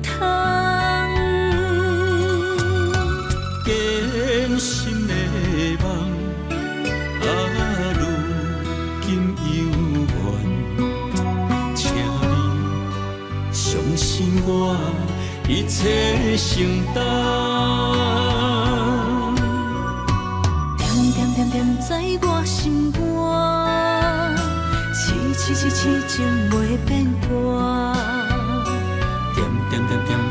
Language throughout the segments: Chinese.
通。艰辛的梦，啊，如今犹原，请你相信我，一切承担。点在我心肝，痴情袂变卦。点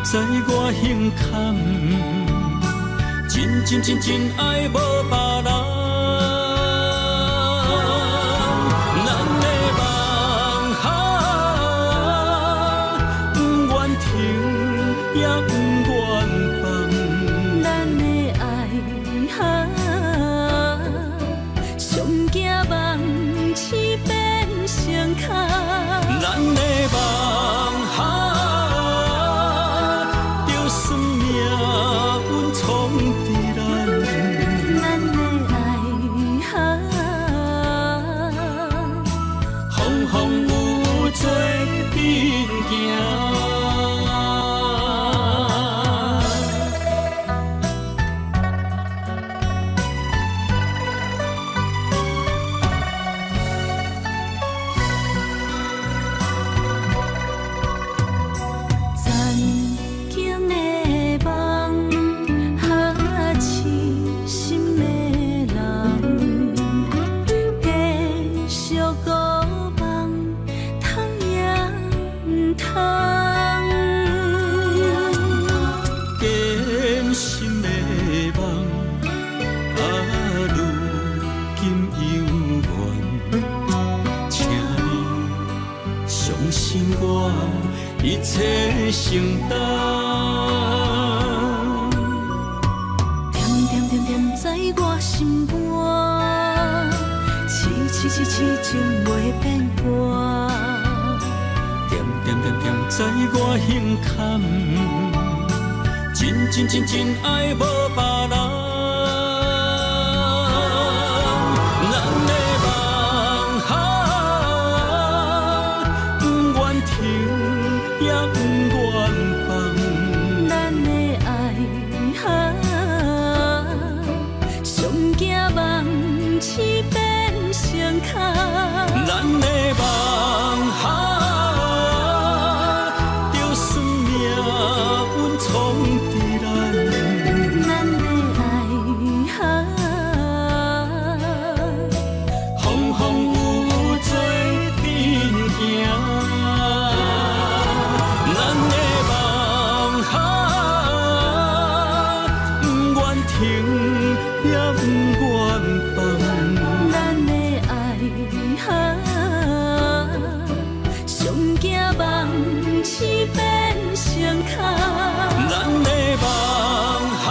在我胸坎，真爱无别人。咱的梦哈，不愿停，也不愿放。咱的爱哈，上惊梦醒变成空。咱的梦哈，就算命运冲伫咱，咱的爱哈，风雨做阵行。一切承担，点在我心肝，痴情袂变卦。点在我胸坎，真爱无别人。咱的梦哈，不愿停，也不愿放。咱的爱哈，上惊梦醒变成空。咱的梦哈，就算命运冲伫咱，咱的爱哈，风雨做阵行。咱的梦哈，不愿停，也不愿放。咱的爱哈，上惊梦醒变成空。咱的梦哈，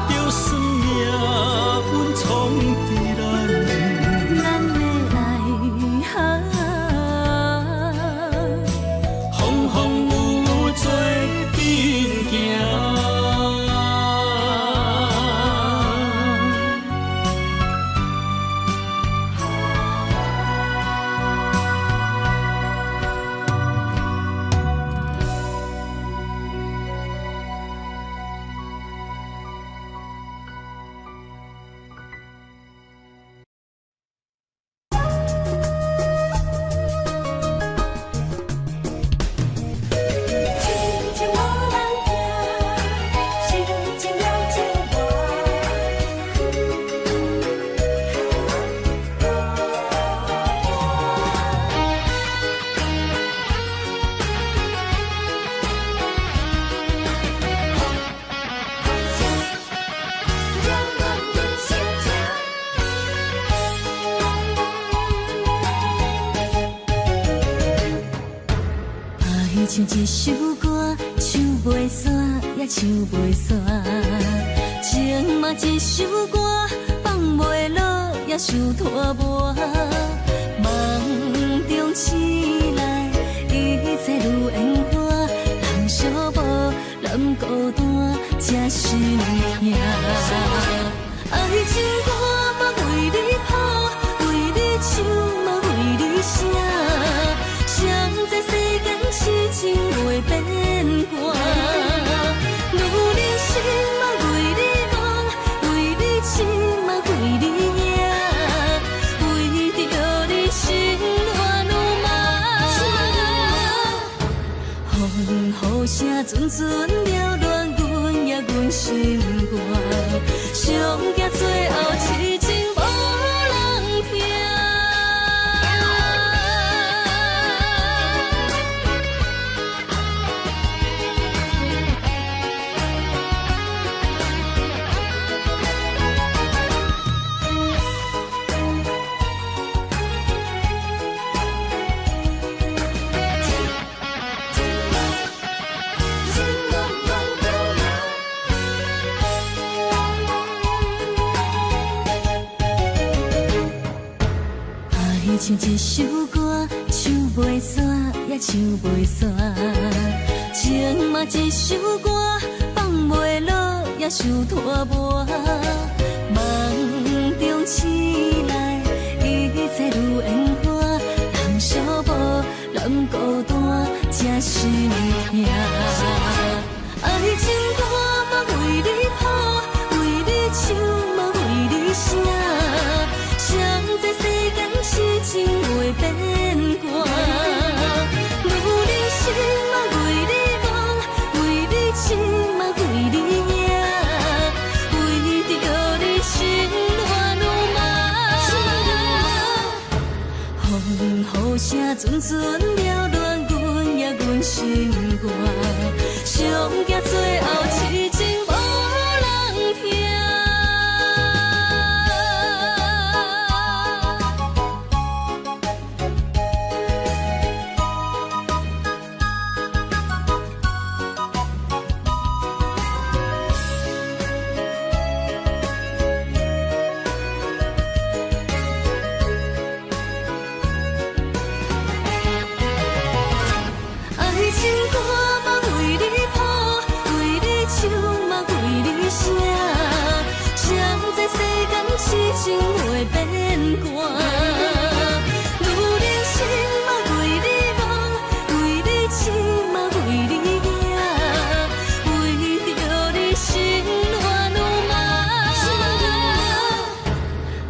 就算命运冲伫咱，咱的爱哈，风雨做阵行。唱一首歌，唱袂煞也唱袂煞，情嘛一首歌，放袂落也想拖磨。梦中醒来，一切如烟花，人寂寞，人孤单，才心痛。爱情我嘛为你打，为你唱嘛为你写。谁知世间痴情无风雨声阵阵缭乱，阮也阮心肝，上惊最后痴情无人听。唱一首歌，唱袂煞，也唱袂煞。情嘛一首歌，放袂落，也想拖磨。梦中醒来，一切如烟花。人相无，人孤单，才心痛。爱情歌嘛为你谱，为你唱嘛为你写。谁知世间痴情袂变卦，女人心嘛为你梦，为你痴嘛为你影，为着你心乱如麻。风雨声阵阵缭乱，阮也阮心肝，上惊最后痴情无人听。痴情袂变卦，女人心嘛为你梦，为你痴嘛为你影，为着你心乱如麻。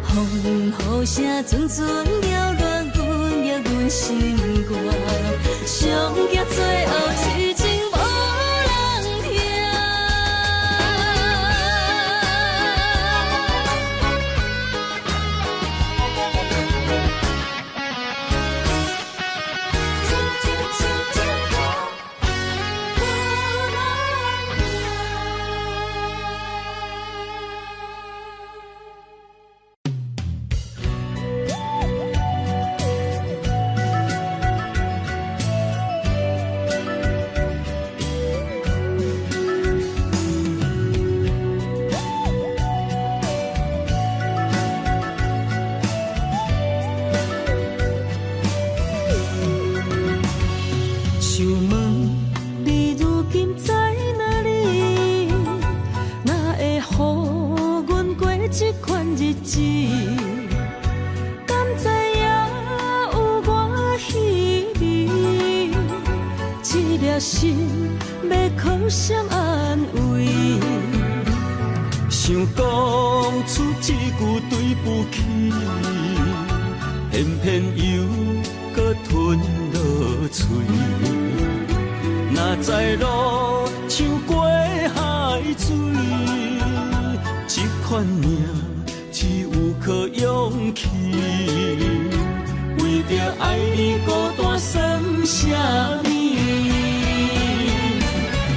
风雨声阵阵缭乱，阮也阮心肝，上惊最后痴情无人听。心要靠谁安慰？想讲出一句对不起，偏偏又搁吞落嘴。若知路像过海水，这款命只有靠勇气。为着爱你孤单算什么？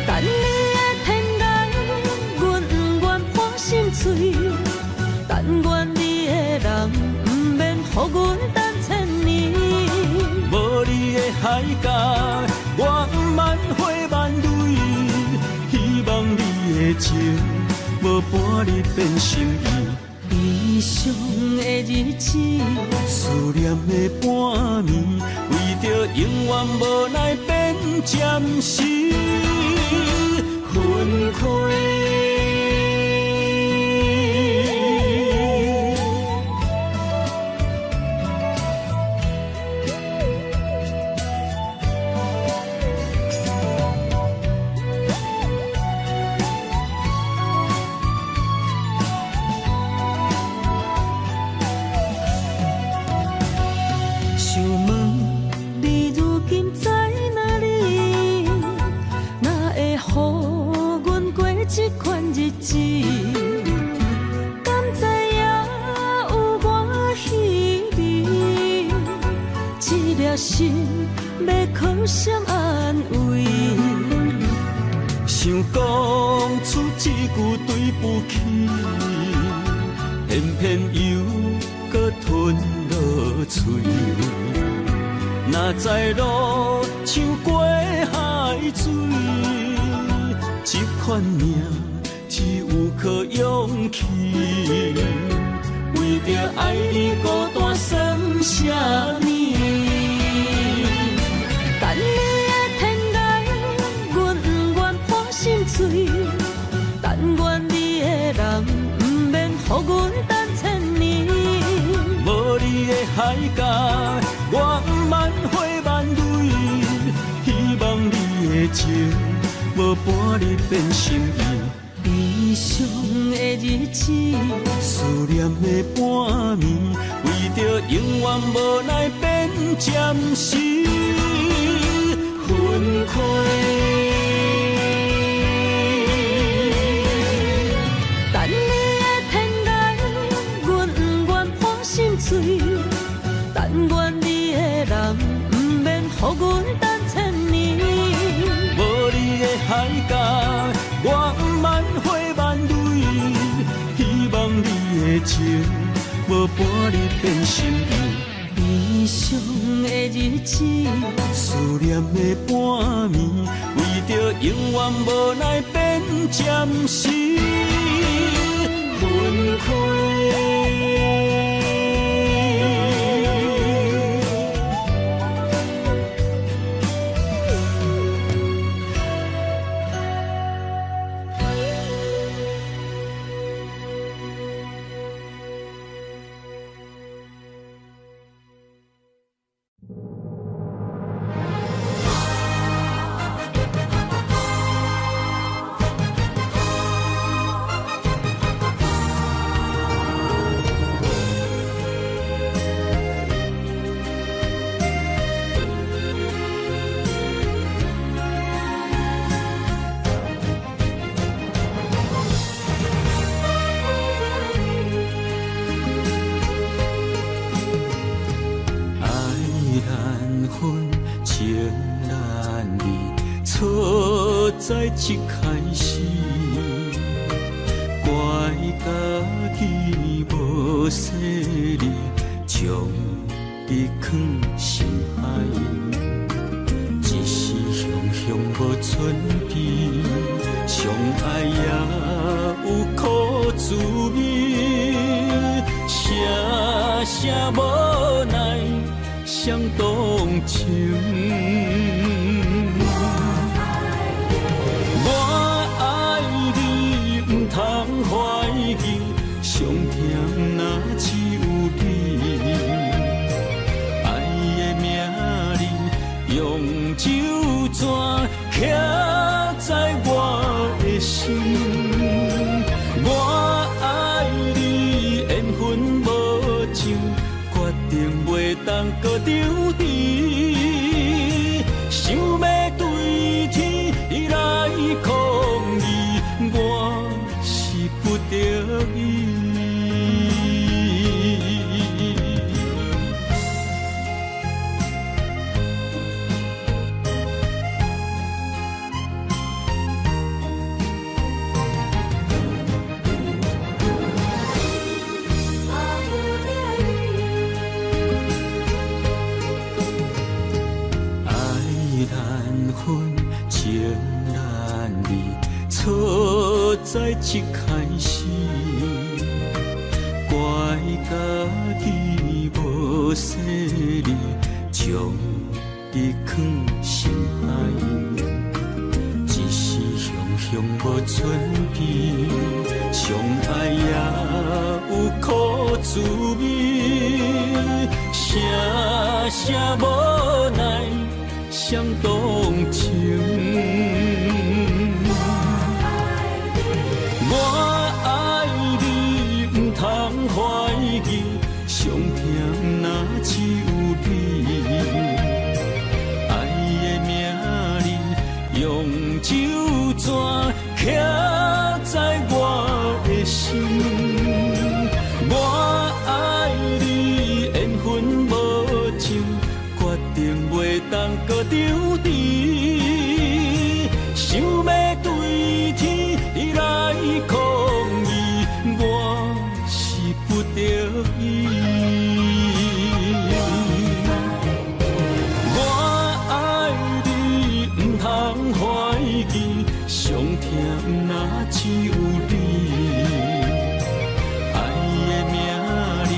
等你的天涯，阮不愿破心碎。但愿你的人，不免予阮等千年。无你的海角，我万花万蕊。希望你的情，无半日变心意。悲伤的日子，思念的半暝，为着永远无奈变暂时分开。想问你如今在哪里？闪安慰。想讲出一句对不起，偏偏又搁吞落嘴。若知路像过海水，这款命只有靠勇气。为着爱你孤单算什么？等你的天涯，阮不愿破心碎。但愿你的人，不免予阮等千年。无你的海角，我万花万蕊。希望你的情，无半日变心意。悲伤的日子，思念的半暝，为着永远无奈变暂时分开。等你的天涯，阮不愿破心碎。但愿你的人，不免予阮等千年。无你的海角，我万花万蕊。希望你的情，无半日变心意。悲伤的日子，思念的半暝，为着永远无奈变暂时分开。在一开始，怪家己无细腻，将你藏心海。一时雄雄无存悲，相爱也有苦滋味。声声无奈，伤动情。通怀疑，上痛若只有你。爱的名字用酒泉刻在我的心。我爱你缘分无尽，决定袂当搁丢弃。想要对天来抗议，我不得已。爱难分，情难离，错在一开始。怪家己无细腻，将你藏心海。一时雄雄无存悲，相爱也有苦滋味。声声无奈，伤动情。我爱你，不通怀疑，上痛若只有你。爱的名字用酒泉刻在我的心。我爱你，缘分无尽，决定袂当搁丢人怀疑，上疼若只有你。爱的名字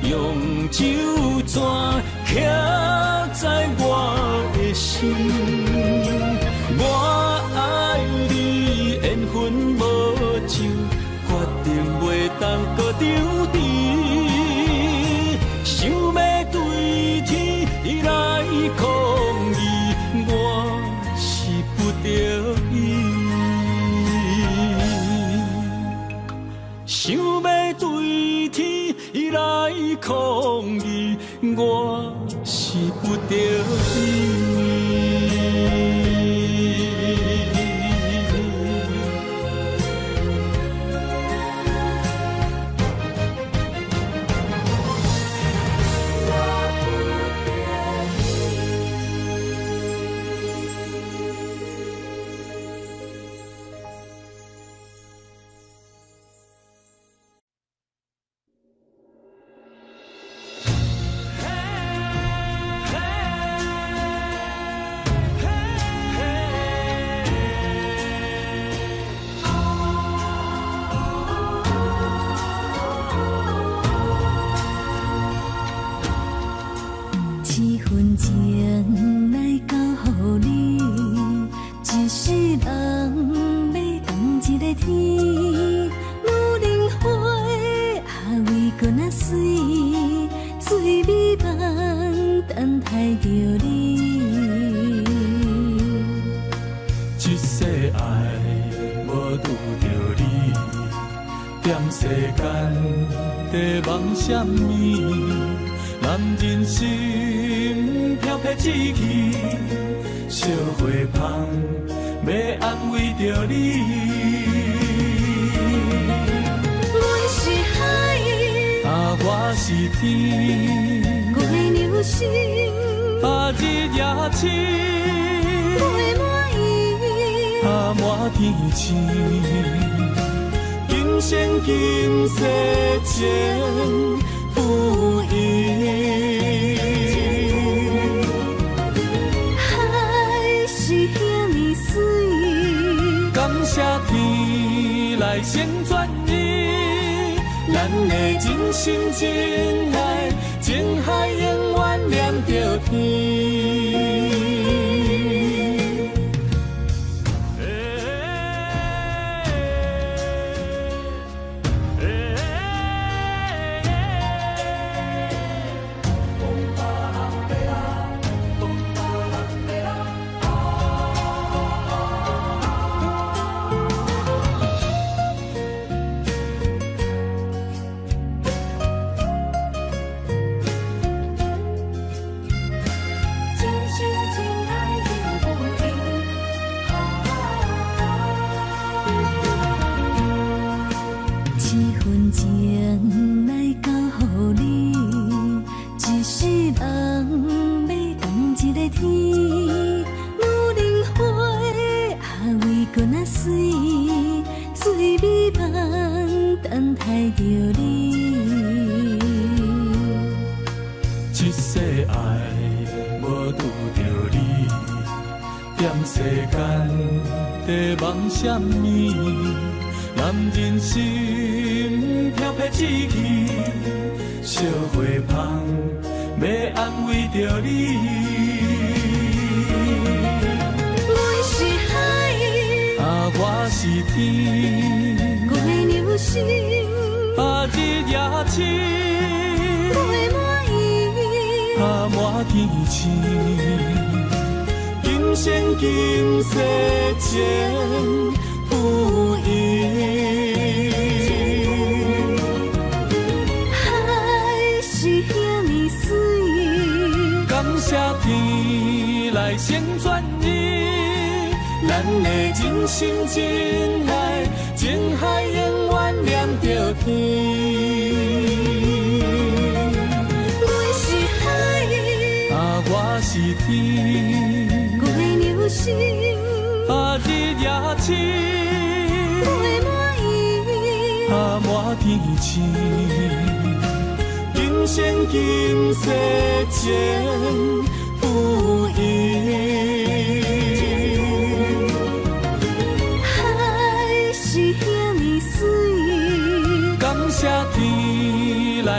用酒泉刻在我的心，我爱你缘分无尽，决定袂当搁丢低，想要对天来抗议，我是不得已。想要对天来抗议，我是不得已。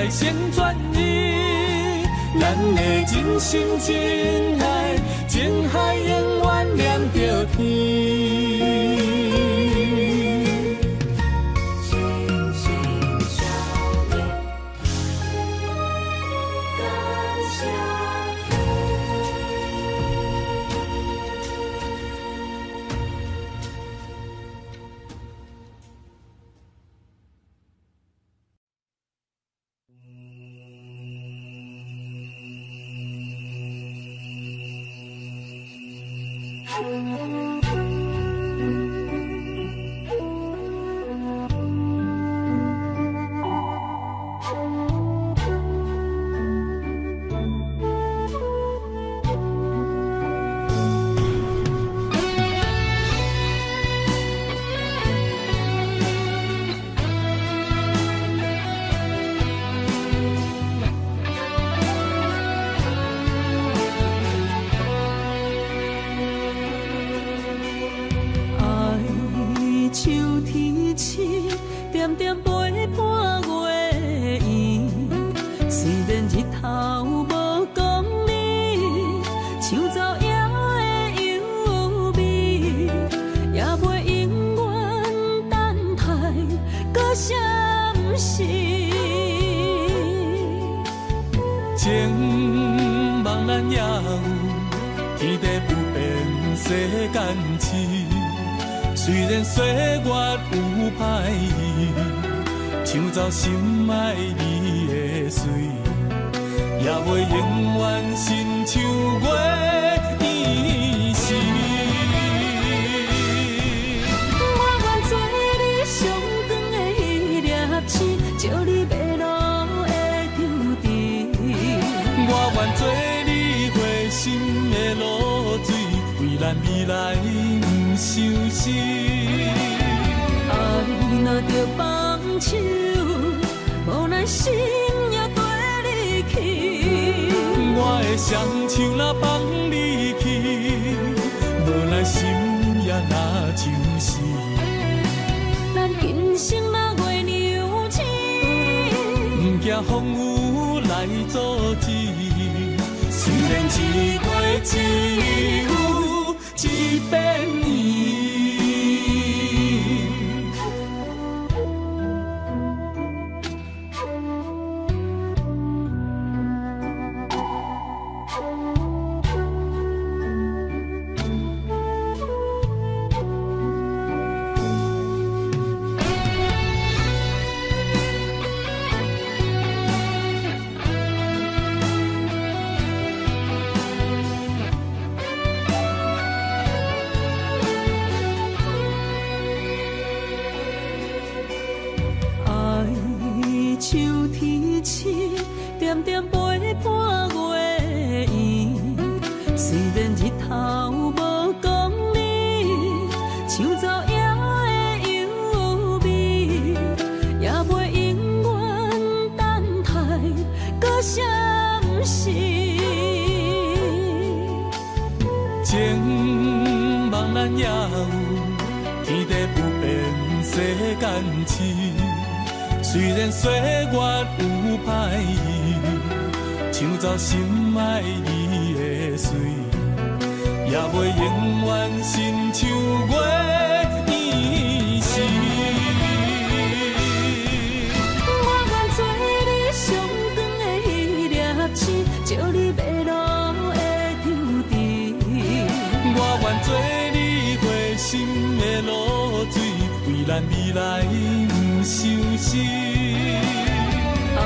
来先转移，咱的真心真爱，情海永远连着天。情茫然也有，天地不变，世间事。虽然岁月有歹意，抢走心爱你的水，也袂永远亲像月依时。我愿做你上长的迄粒星，照你迷路的注定。我愿做你回心的露水，为咱未来不伤心。爱若着放手，无奈心也跟你去。我的双手若放你去，无奈心也若像死。咱今生若月娘星，不惊风雨来阻止。虽然一月只有一遍伊。点点陪伴月圆，虽然日头无讲你，抢走夜的幽味，也袂永远等待搁闪失。情茫然也有，天地不变，世间事。虽然岁月有歹意，抢走心爱你的水，也袂永远亲像月依时。我愿做你上长的迄粒星，照你迷路的注定。我愿做你回心的露水，为咱未来不伤心。爱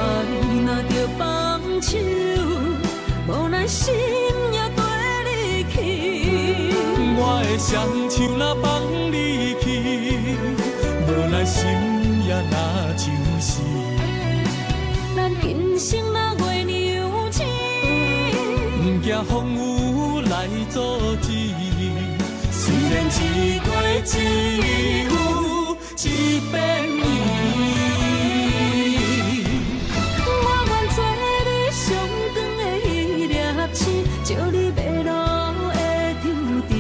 若着放手，无奈心也跟你去。我的双手若放你去，无奈心也若像死。咱今生若月娘星，不惊风雨来阻止。虽然一月只有一遍伊。照你迷路的注定，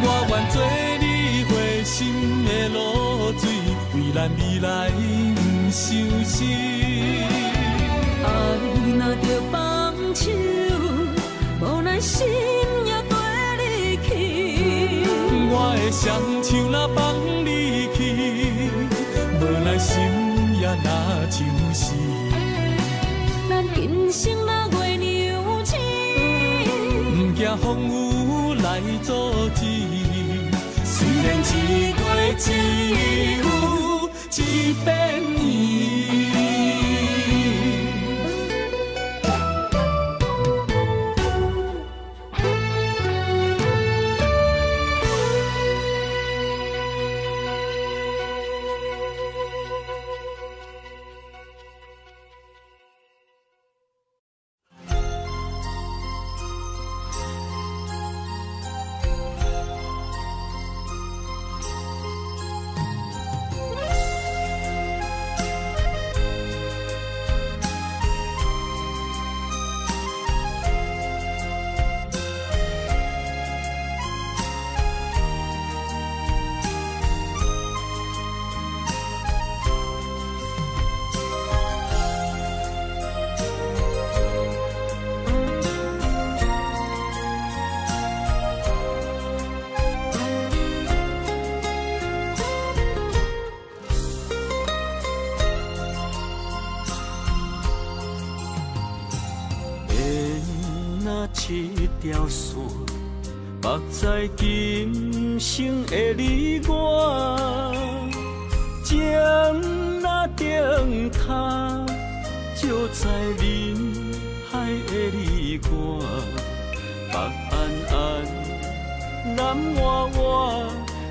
我愿做你回心的露水，为咱未来不伤心。心也跟你去。我的双手若放你去，无奈心也若像死。咱今生若月牛星，不惊风雨来阻止。虽然一月只有一遍伊。一条线，目在今生的你我，情若顶塔，照在人海的你我，北暗暗，南弯弯，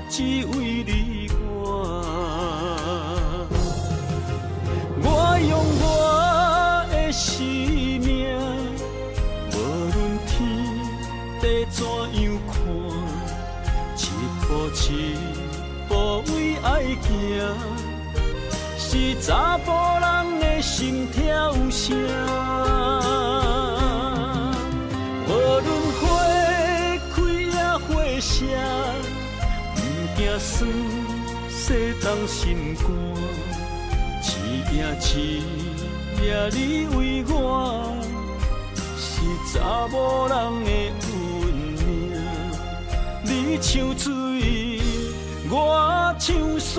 只为你我。我用我的生命。地怎样看？一步一步为爱行，是查甫人的心跳声。无论花开也花谢，不惊酸洗冻心肝。一夜你为我。查某人的运命，你像水，我像山。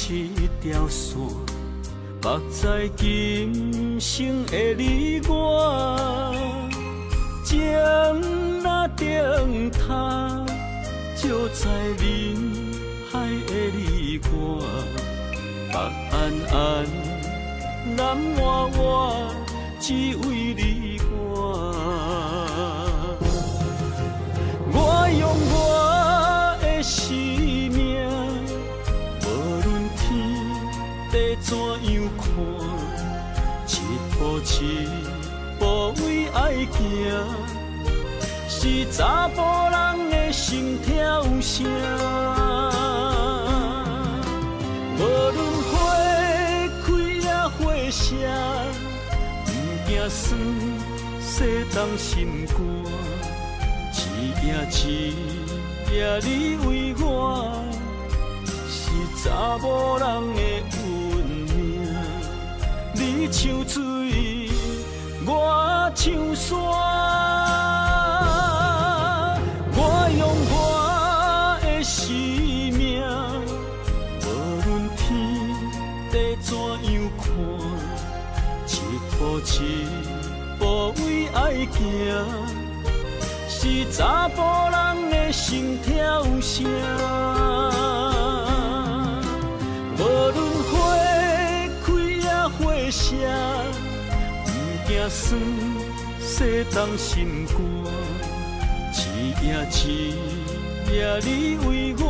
一条线，目在今生的你我，情若顶塔，照在人海的你我，北暗暗，南弯弯，只为你我。我用我的生命。地怎样看？一步一步为爱行，是查甫人的心跳声。无论花开也花谢，不惊酸洗冻心肝。一夜你为我。查某人的运命，你像水，我像山。我用我的生命，无论天地怎样看，一步一步为爱行，是查甫人的心跳声。无论花开也花谢，不惊酸洗冻心肝。一夜你为我，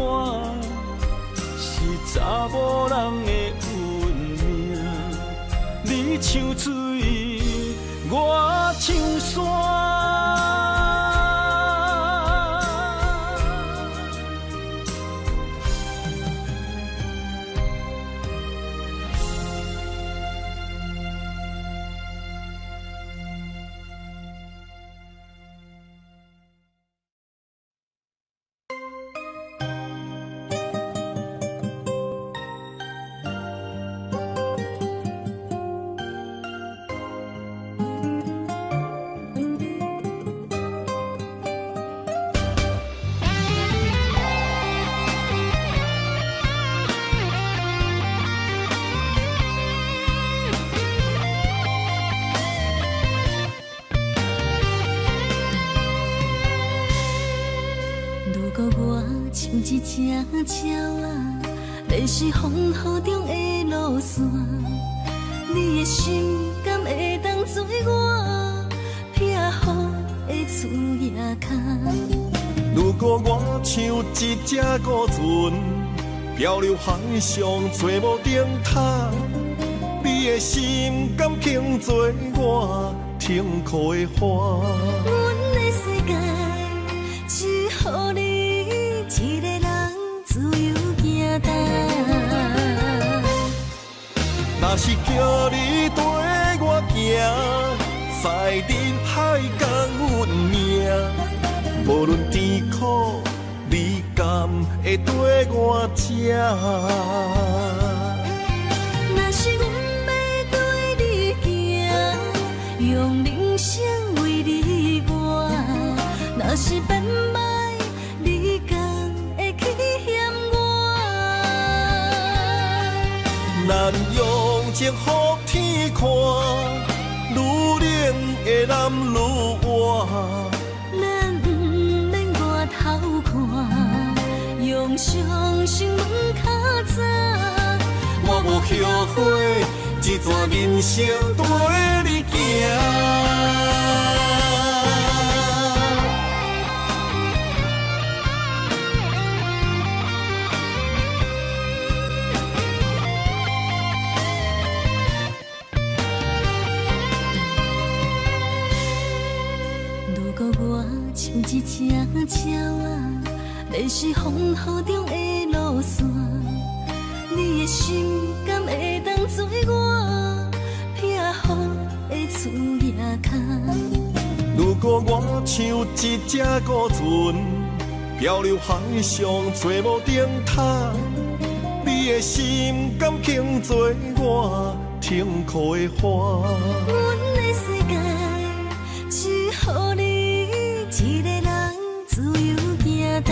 是查某人的运命。你像水，我像山。鸟啊，你是风雨中的路线，你的心敢会当做我避雨的厝野空？如果我像一只孤船，漂流海上找无顶塔，你的心敢肯做我停靠的花？阮的世界只予你一个人自由行动。若是叫你跟我行，在人海共阮命，无论甜苦，你甘会跟我吃？若是阮要对你行，用人生为你活，若是变歹，你甘会去嫌我？咱用情予天看，愈冷的男愈活。咱不免外头看，用双心门较早。我无后悔，一段人生跟你行。如果我像一只鸟啊，迷失风雨中的路线，你的心敢会当做我避雨的厝野空？如果我像一只孤船，漂流海上找无顶塔，你的心敢肯做我停靠的花？阮的世界只予你一个人自由行动。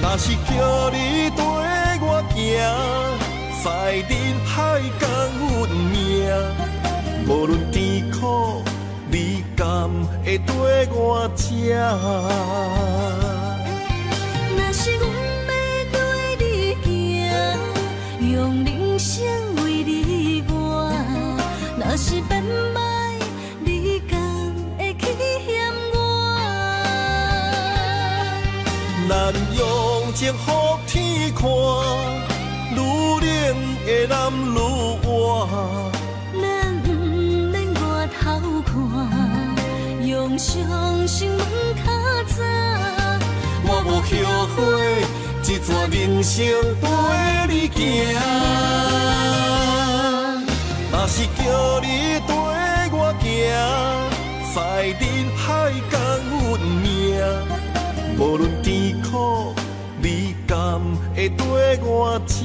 若是叫你跟我行，在人海共阮命，无论甜苦，你甘会跟我吃？若是阮要对你行，用人生为你活，若是变歹，你甘会去嫌我？咱用情予天看，愈冷的男愈活。咱不免外头看，用双心门较早。我无后悔，一段人生跟你行。若是叫你跟我行，在人海共阮命，无论甜苦，你甘会跟我吃？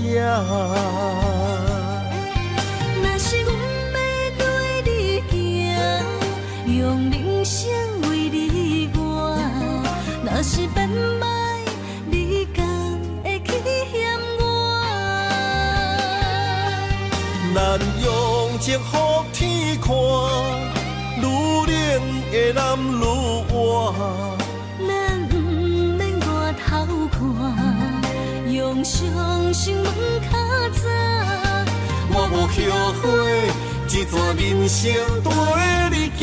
若是阮要对你行，用人生为你活，若是变歹，你甘会去嫌我？咱用情予天看，愈冷的男愈活。咱不免外头看，用双心门较早。我无后悔，一段人生跟你行。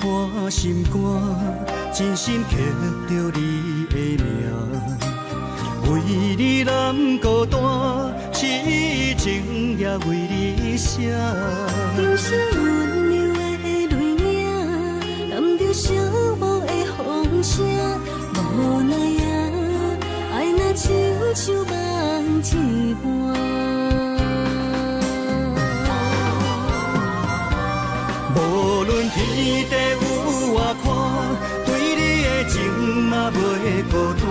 破心肝，真心刻着你的名。为你难孤单，痴情也为你写。今生温柔的泪影，染着寂寞的风声，无奈啊，爱若亲像梦一半。无论天地有外宽，对你的情嘛袂孤单。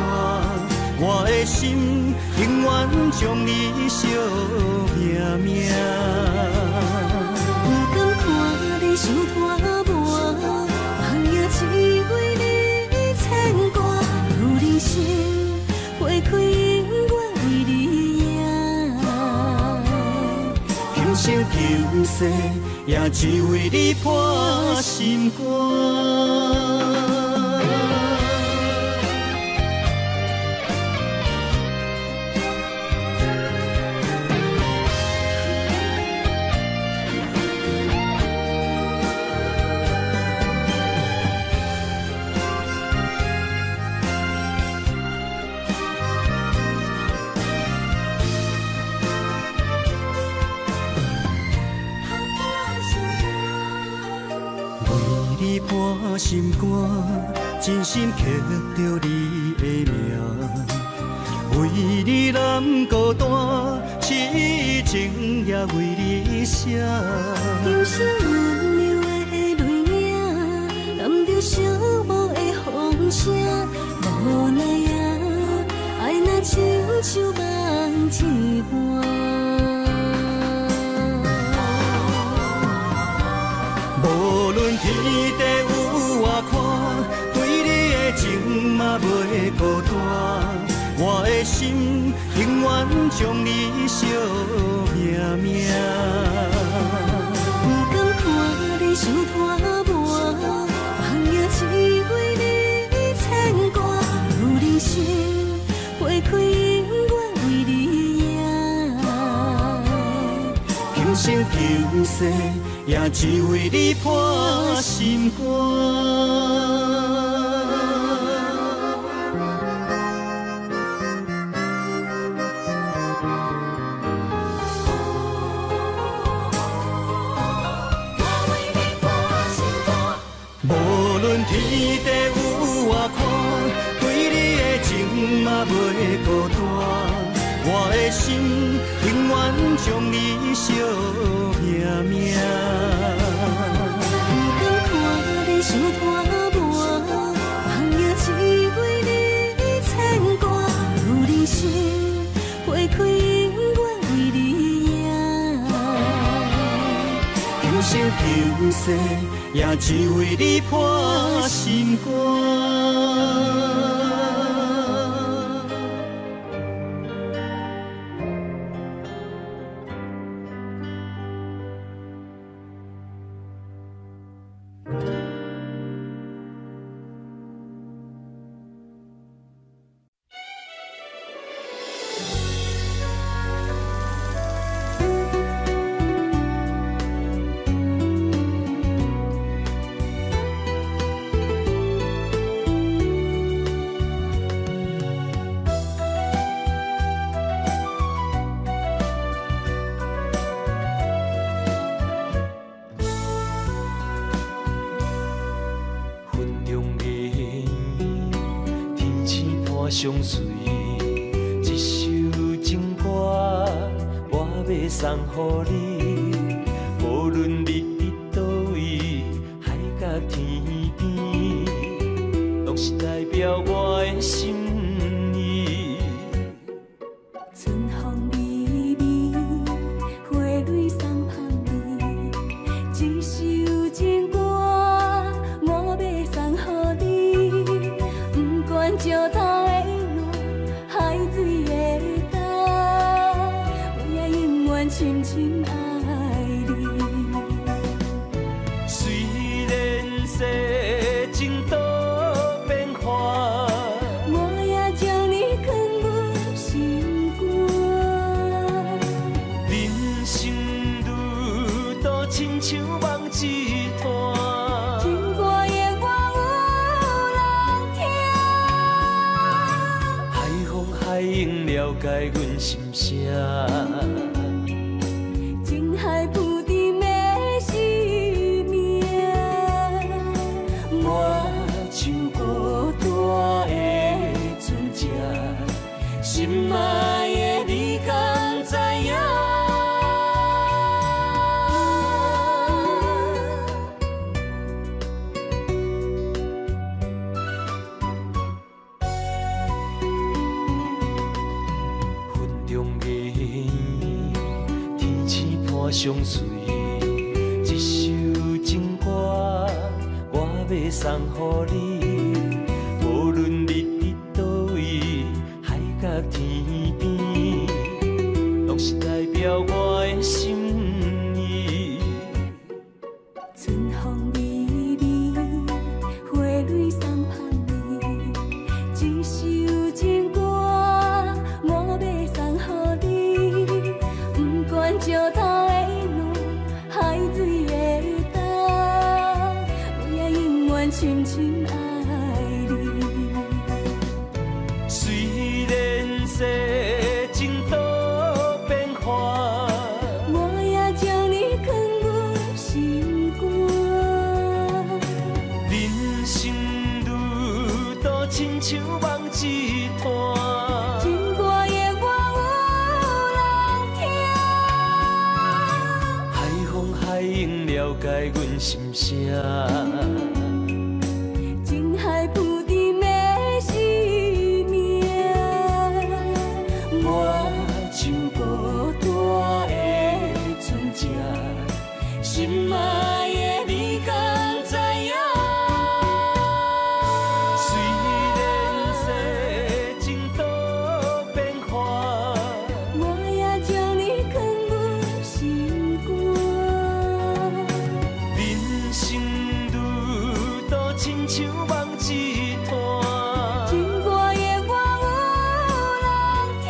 我的心永远将你惜命命。不甘看你受拖磨，人也只为你牵挂。有人生花开永远为你赢，今生今世也只为你破心肝。破心肝，真心刻着你的名，为你难孤单，痴情也为你写。今生温柔的泪影，染着寂寞的风声，无奈啊，爱若亲像梦一半。无论天地有外宽，对你的情嘛袂孤单。我的心永远将你惜命命。不甘看你受拖磨，人也只为你牵挂。有人生花开永远为你赢，今生今世也只为你破心肝。无论天地有外宽，对你的情嘛袂孤单。我的心永远将你惜命命。不甘看你受拖磨，人也只为你牵挂。有人生花开永远为你赢，今生今世也只为你破心肝。相随，一首情歌，我要送予你。无论你伫倒位，海角天边，拢是代表我的心意。春风微微，花蕊送香你。一首情歌，我要送予你。不管石头的路，海水的干，我也永远深深爱你。虽然世情多变化，我也将你藏入心肝。人生路途亲像梦一段，情歌永远有人听。海风海涌解阮心声。情海浮沉的生命，我像孤单的船只，心爱的你敢知影？相随，一首情歌，我要送予你。无论你伫倒位，海角天边，拢是代表我的心意。春风微微，花蕊送香你，一首情歌，我要送予你。不管石头的路，海水的干，我也永远深深爱你。虽然世情多变化，我也将你藏入心肝。人生路途亲像梦一段，情歌的我有人听。海风海涌了解阮心声。情海浮沉的生命，我像孤单的船只，心爱的你敢知影？虽然世情多变化，我也将你藏入心肝。人生路途亲像梦一段，情歌的我有人听。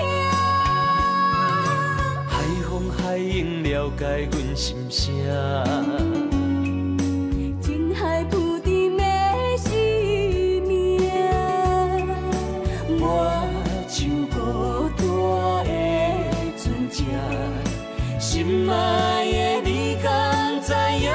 海风海涌了解阮心声。情海浮沉的生命，我像孤单的船只，心爱的你敢知影？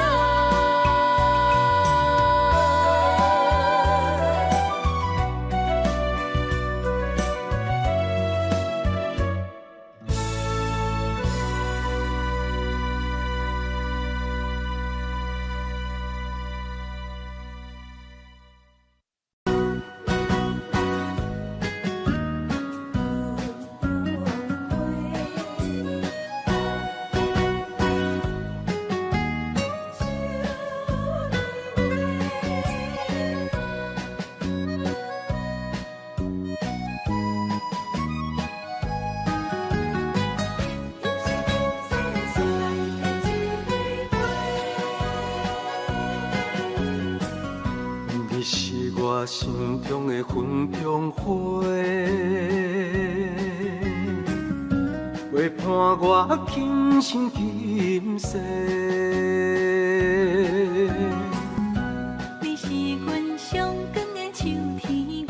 你是我心中的芬芳花，陪伴我今生今世。你是阮上光的秋天月，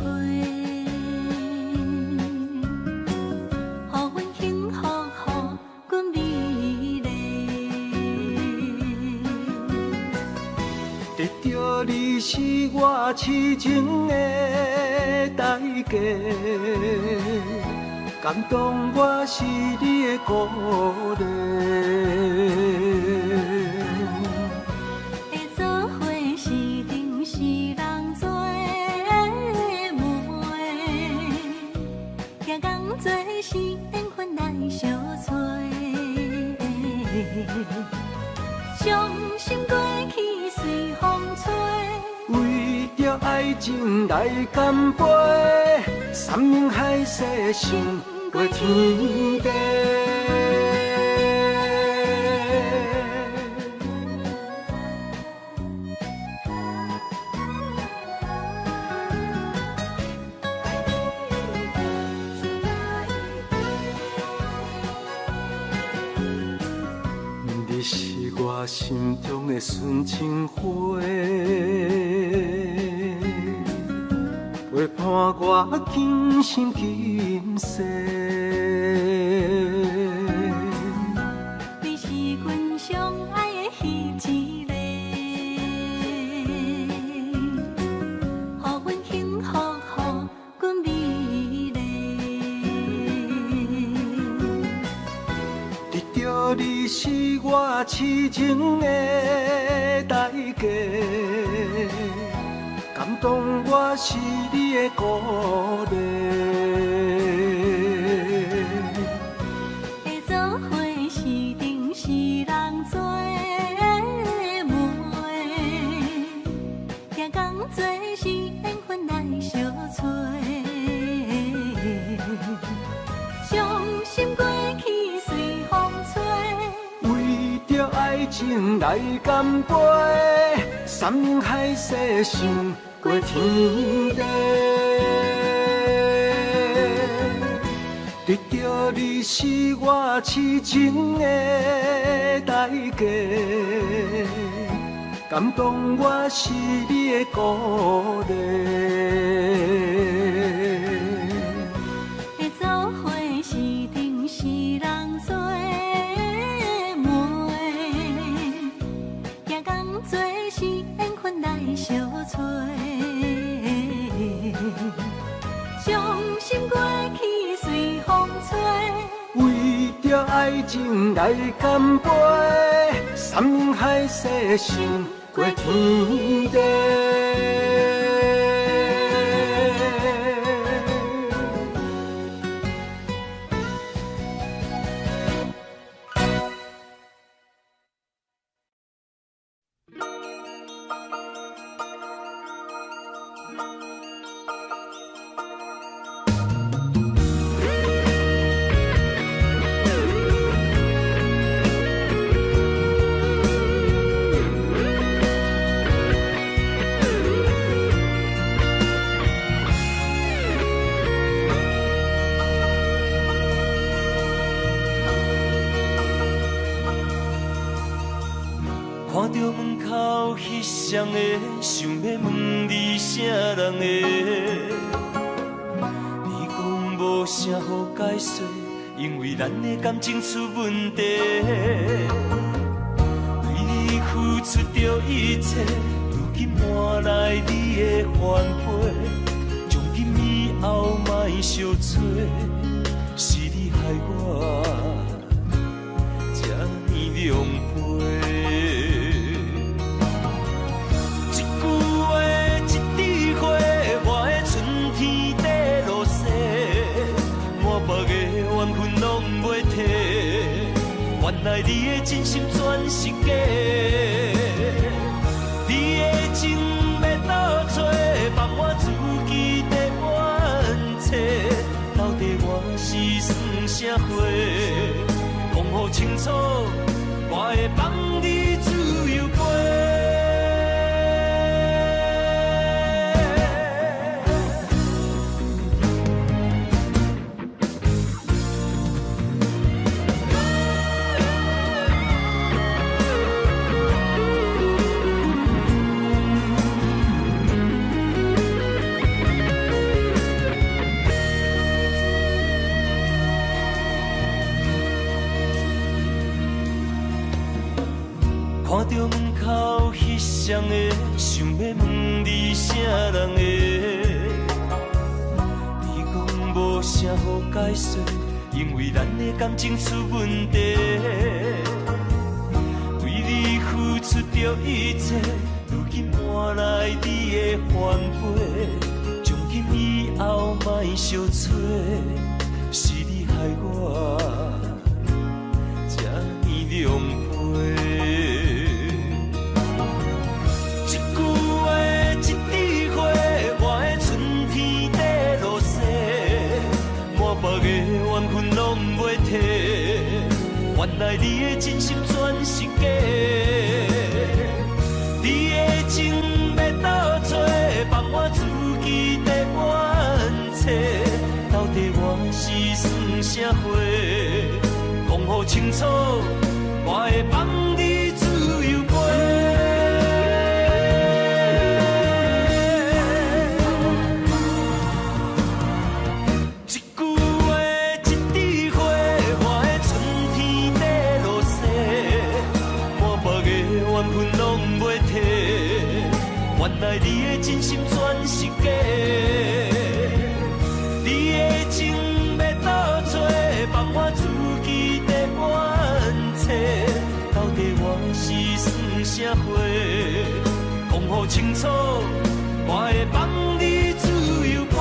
予阮幸福，予阮美丽。得到你是我痴情的代价，感动我是你的鼓励。会做伙是定是人做梦，行工做是缘分来相找，伤心过去随风吹。为着爱情来干杯，山盟海誓想过天地。你是我心中的纯情花，陪伴我今生今世。你是阮上爱的彼一个，予阮幸福，予阮美丽。得到你是我痴情的代价，感动我是你的鼓励。会做伙是定是人做媒，行工做是缘分来相找。伤心过去随风吹，为着爱情来干杯，山盟海誓想过天地。得到你是我痴情的代价，感动我是你的鼓励。会做伙是定是人做媒，行工做是缘分来相找。伤心过去随风吹，为着爱情来干杯，山盟海誓想过天地。看到门口翕相的，想要问你啥人的？你讲无啥好解释，因为咱的感情出问题。为你付出着一切，如今换来你的反悔。从今以后莫相找，是你害我这呢狼狈。原来你的真心全是假，你的情要倒找，放我自己在冤切。到底我是算啥货？讲好清楚，我会放你自由飞。看到门口翕相的，想要问你啥人的？你讲无啥好解释，因为咱的感情出问题。为你付出着一切，如今换来你的反悔。从今以后莫相找，是你害我这呢狼狈。原来你的真心全是假，你的情要倒找，放我自己在冤切。到底我是算啥货？讲好清楚，我会放你自由飞。一句话，一滴血。原来你的真心全是假，你的情要倒找，放我自己在怨切。到底我是算啥货？讲好清楚，我会放你自由飞。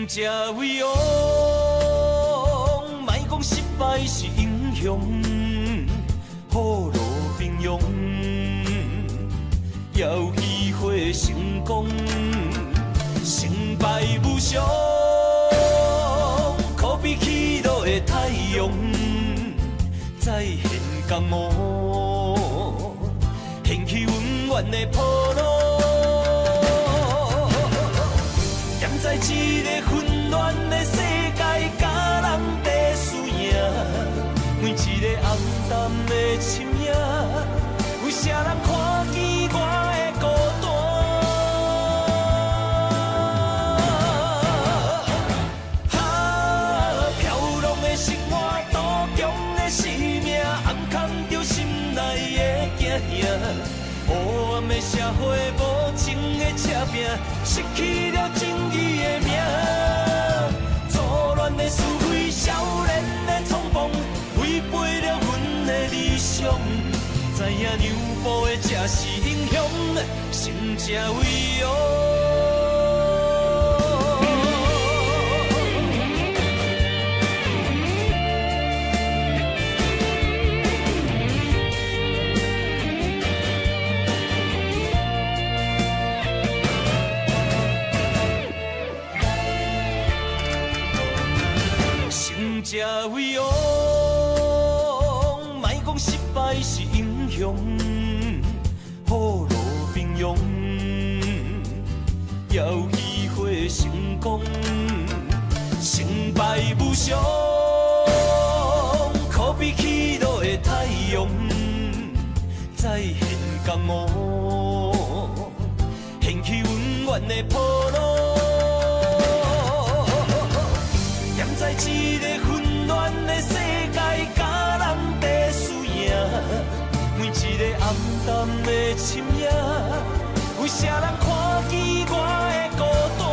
这位王，莫讲失败是英雄，好路平庸，也有机会成功。成败无常，可比起落的太阳，再现江湖，掀起温暖的坡路。在一个混乱的世界，甲人在输赢，每一个暗淡的深夜，为啥人看见我的孤单？飘浪的生活，多强的生命，暗藏着心内的惊吓。黑暗的社会，无情的车拼，失去了正义的名。错乱的是非，少年的冲动，违背了阮的理想。知影让步的才是英雄，成这为王。这位王，莫讲失败是英雄，好路平庸，也有机会成功。成败无常，可比起落的太阳，再现江湖，掀起温暖的坡路。在一个混乱的世界，甲人在输赢，每一个暗淡的深夜，为啥人看见我的孤单？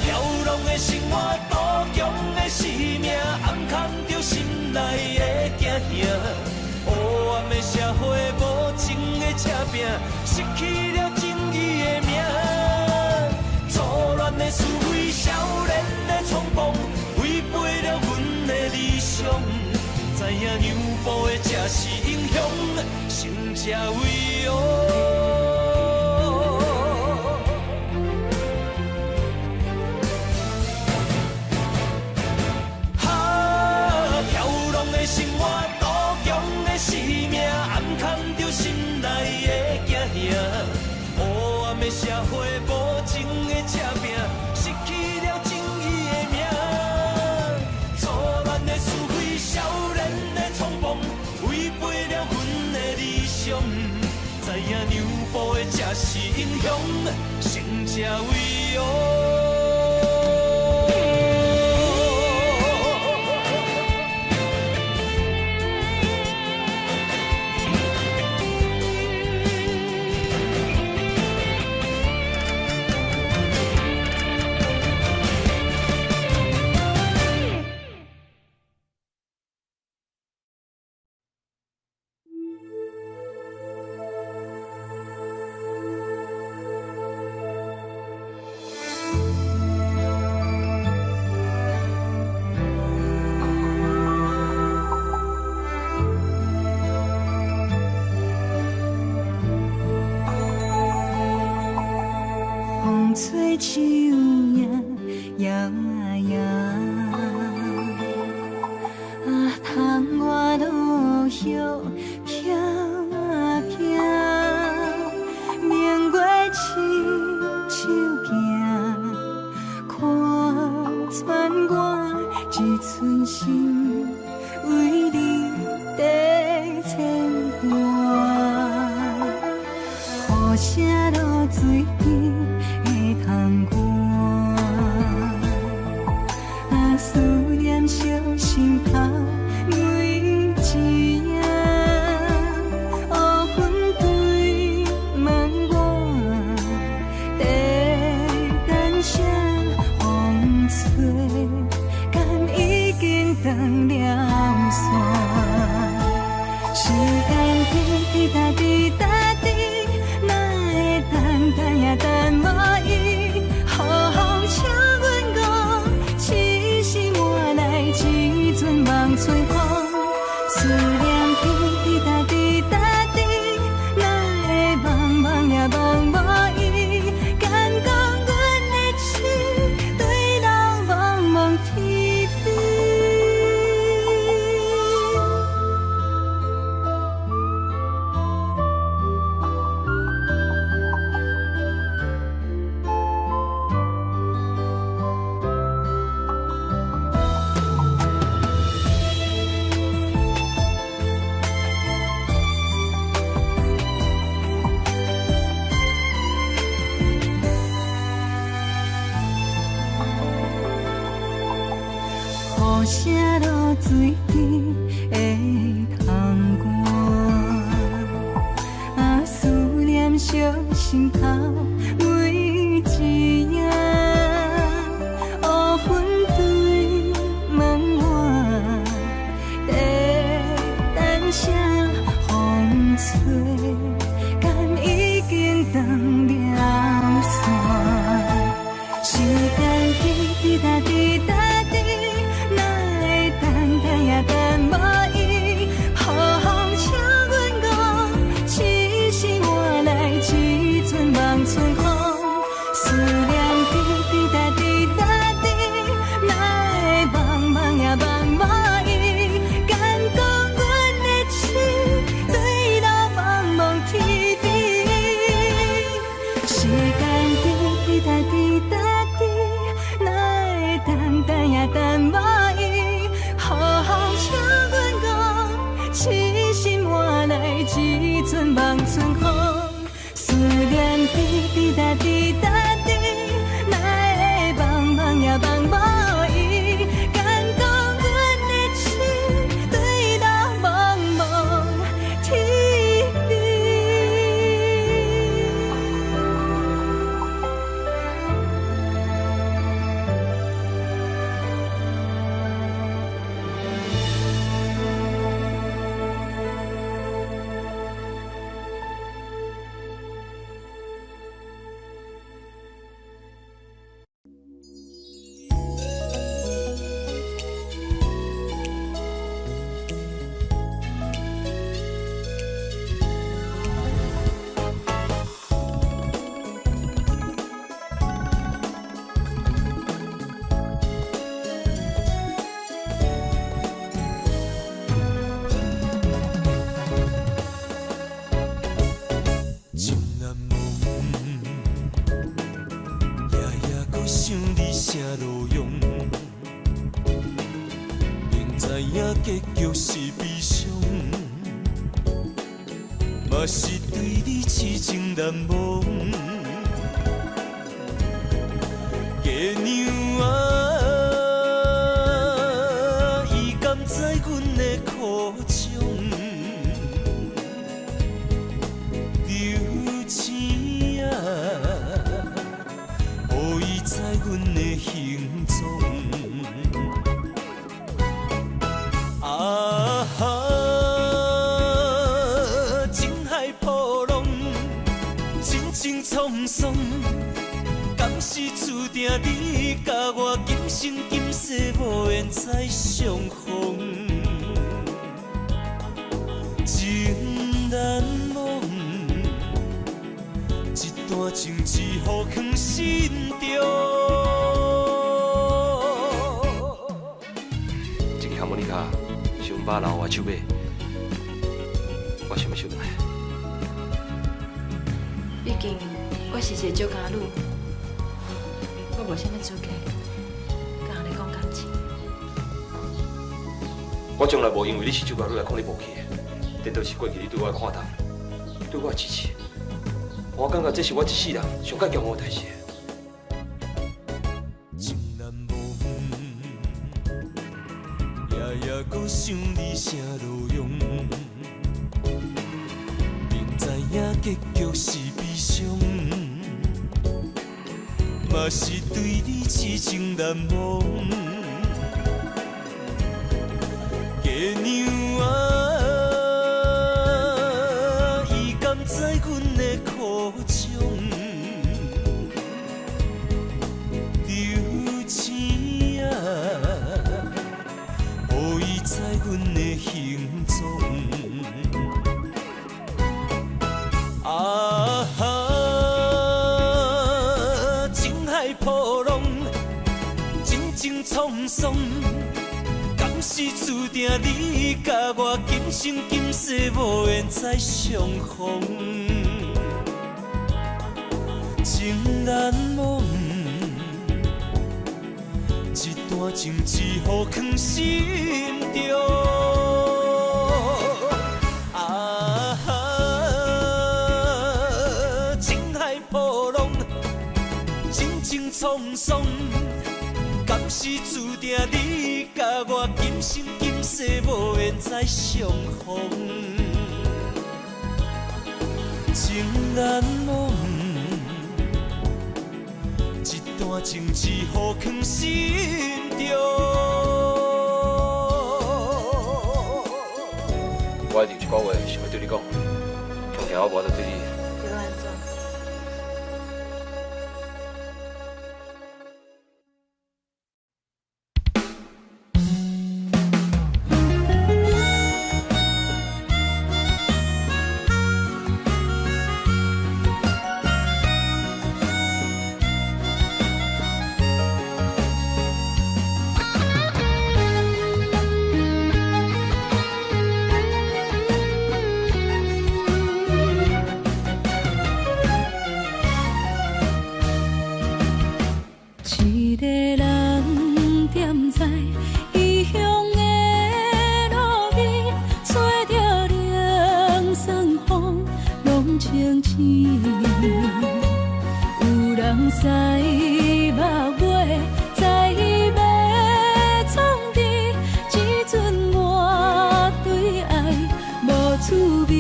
飘浪的生活，多强的生命，暗藏着心内的惊吓。黑暗的社会，无情的车拼，失去了正义的名。错乱的是非，少年的冲动，违背了阮的理想。知影让步的才是英雄，成这为王。飘浪的生活，多强的生命，暗藏着心内的惊吓。黑暗的社会，无情的车拼，失去了正义的名。错乱的是非，少年的冲动，违背了阮的理想。知影让步的才是英雄，成这为王。吹树影摇啊摇，啊，窗外落叶飘啊飘，明月亲手行，看穿我一寸心，为你在牵挂，雨声落水边会通看，啊，思念烧心头每一夜，乌云对问我，在等啥风吹，敢已经断了线。时间滴滴答滴答滴，哪会等也等无伊？好风请阮讲，痴心换来一阵梦吹风。思念滴滴答滴答滴，哪会茫茫也茫无伊？敢讲阮的痴，对人茫茫天边。雨声落水边会通寒，啊，思念烧心头每一夜，乌云对问我，在等啥风吹，敢已经断了线。时间滴滴答滴答滴，哪会等也等无伊？好风请阮讲，痴心换来一阵梦吹风。思念滴滴答滴答滴，哪会茫茫也茫无伊？敢讲阮的痴，对人茫茫天边。时间滴滴答滴答滴，哪会等也等无伊？好风请阮讲，痴心换来一阵梦春风。思念滴滴答滴答滴，哪会茫茫也茫无伊？敢讲阮的痴，对人茫茫天边。情难忘，夜夜搁想你啥路用，明知影结局是悲伤，嘛是对你痴情难忘。月娘啊，伊甘知阮的苦衷？流星啊，予伊知阮的行踪。啊哈，情海波浪，真情沧桑，敢是注定你甲我今生今世无缘再相逢？情难忘。段情一予藏心中。这个哈莫尼卡是阮爸留我手买，我想要收来。毕竟我是一个酒家女，我无啥物资格甲人讲感情。我从来无因为你是酒家女来看你无起，颠倒是过去你对我的看淡，对我的支持。我感觉这是我一世人上较骄傲的代志。情难忘，夜夜搁想你啥路用，明知影结局是悲伤，嘛是对你痴情难忘。月娘啊，伊甘知阮的苦衷，留钱啊，予伊知阮的行踪。啊哈，情海波浪，情情沧桑。敢是注定你甲我今生今世无缘再相逢？情难忘，一段情一予藏心中。啊哈，情海波浪，情情沧桑。敢是注定你甲我今生今世无缘再相逢？情难忘，一段情一予藏心中。我一定一句话想要对你讲，从听我无得对你。对我安怎？一个人踮在异乡的路边，吹着凉爽风，拢清醒。有人使目尾，在要创治，只准我对爱无滋味。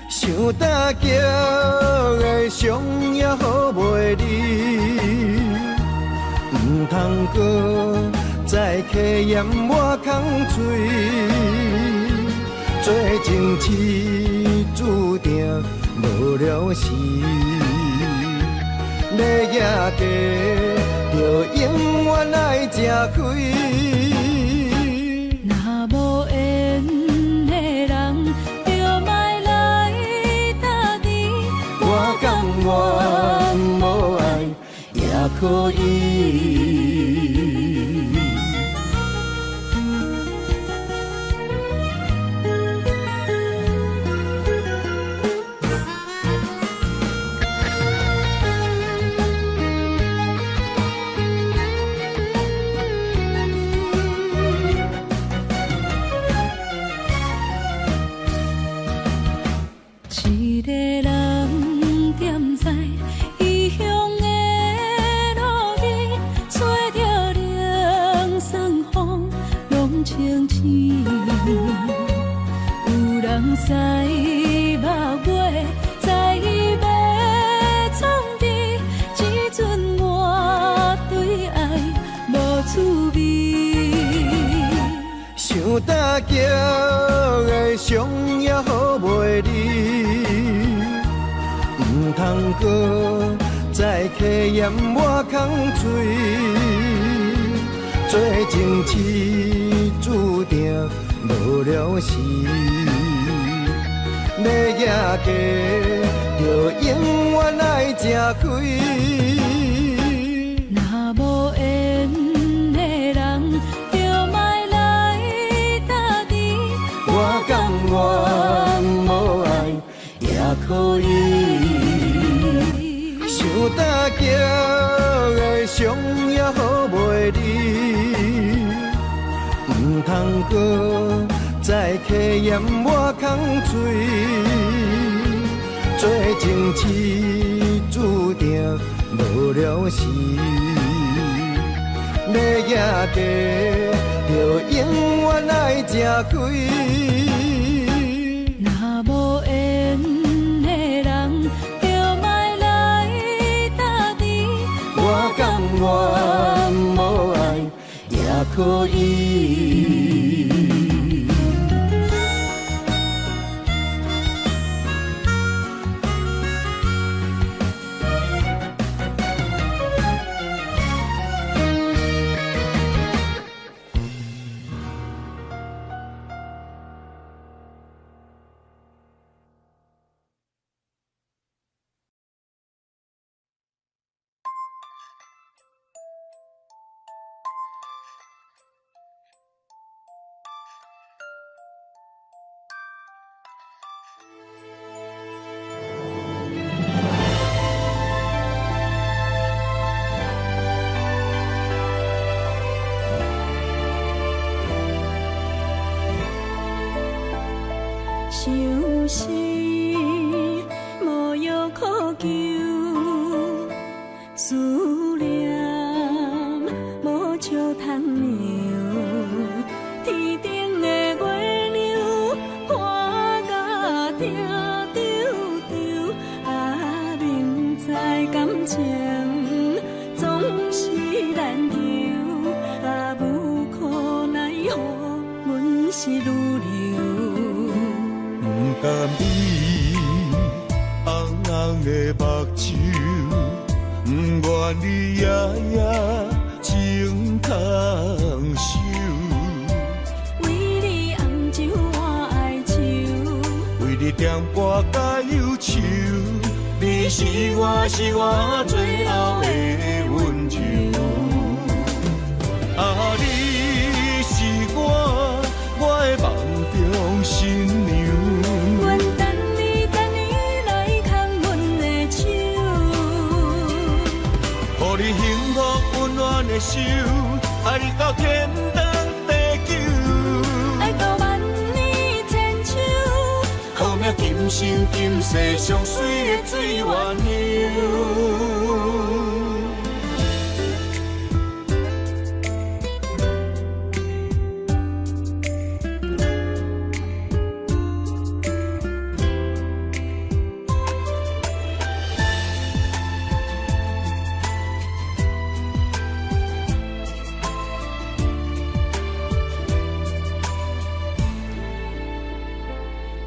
想大桥的伤也好袂离，唔通搁再客嫌我空嘴，做情痴注定无了时，要野家就永远爱吃亏。若无缘的人，就莫来搭你。我甘愿无爱也可以。一个人踮在异乡的路边，吹着凉爽风，拢清醒。有人使目尾，在要创治，只准我对爱无滋味。想大桥的伤也好袂离，唔通搁再客嫌我空嘴，做情痴注定无了时，要举家，就永远爱吃亏。若无缘的人，就莫来打滴。我甘愿无爱也可以，想搭桥的伤也好袂离，唔通搁再客嫌我空嘴，做情痴注定无了时。要举家，就永远爱吃亏。若无缘的人，就莫来打滴。我甘愿无爱也可以。想是无药可救，思念无笑通留。天顶的月亮看甲听丢丢，啊，明知感情总是难求，啊，无可奈何，阮是愈流。不甘你红红的目睭，不愿你夜夜情通守。为你红酒换哀愁，为你点歌甲忧愁，你是我最后的温柔。啊，你是我的梦中新娘。阮等你来牵阮的手，予你幸福温暖的手，爱你到天长地久，爱到万年千秋，好命今生今世上水的水源流。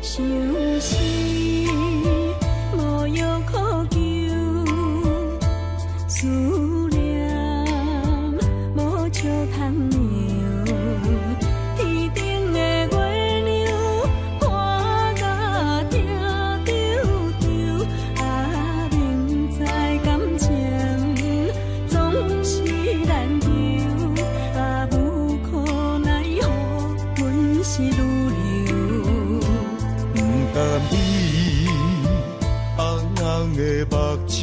想是无药可救，思念无笑通留。天顶的月亮看甲听丢丢，啊，明知感情总是难求，啊，无可奈何，阮是愈流。甘你红红的目睭，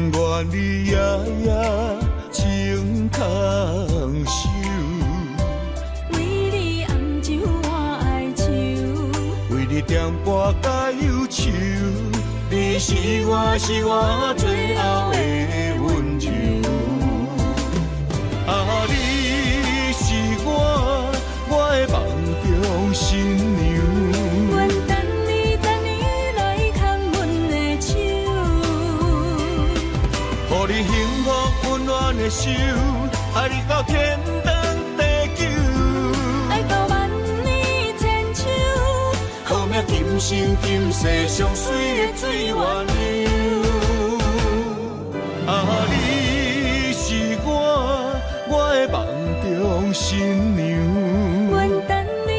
不愿你夜夜情通守。为你红酒换哀愁，为你点歌甲忧愁，你是我最后的温柔。啊，你是我的梦中新娘。阮等你来牵阮的手，予你幸福温暖的手，爱你到天长地久，爱到万年千秋，好命今生今世上水的水源流。啊，你是我的梦中新娘。阮等你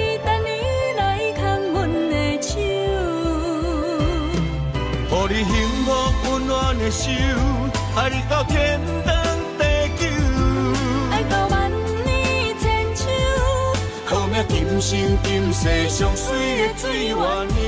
来牵阮的手，手，爱到天长地久，爱到万年千秋。好命今生今世上水的水鸳鸯。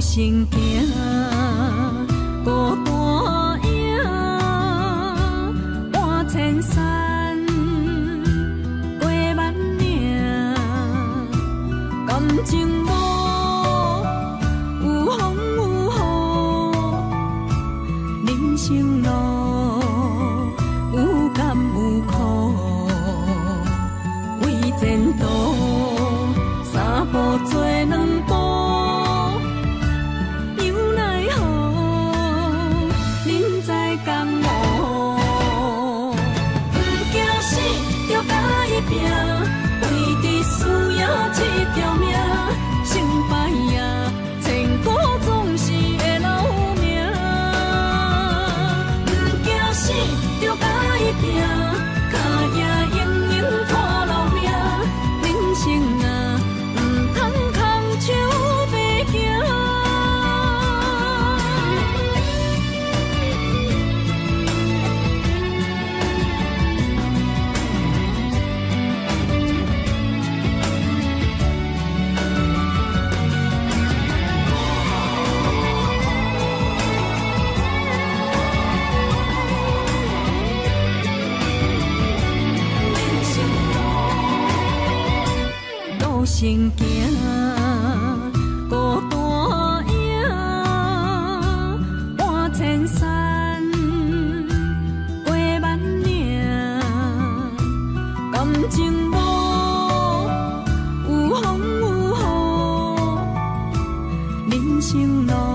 行行，孤单影，半千山，过万岭，感情无有风有雨，人生路有甘有苦，为前途三步做两步。为着需要这条命，成败也千古总是会留名。不惊死，着甲伊拼，脚也永永拖老命。人生啊，不通空手白行。行行，孤单影，半千山，过万岭，感情无有风有雨，人生路。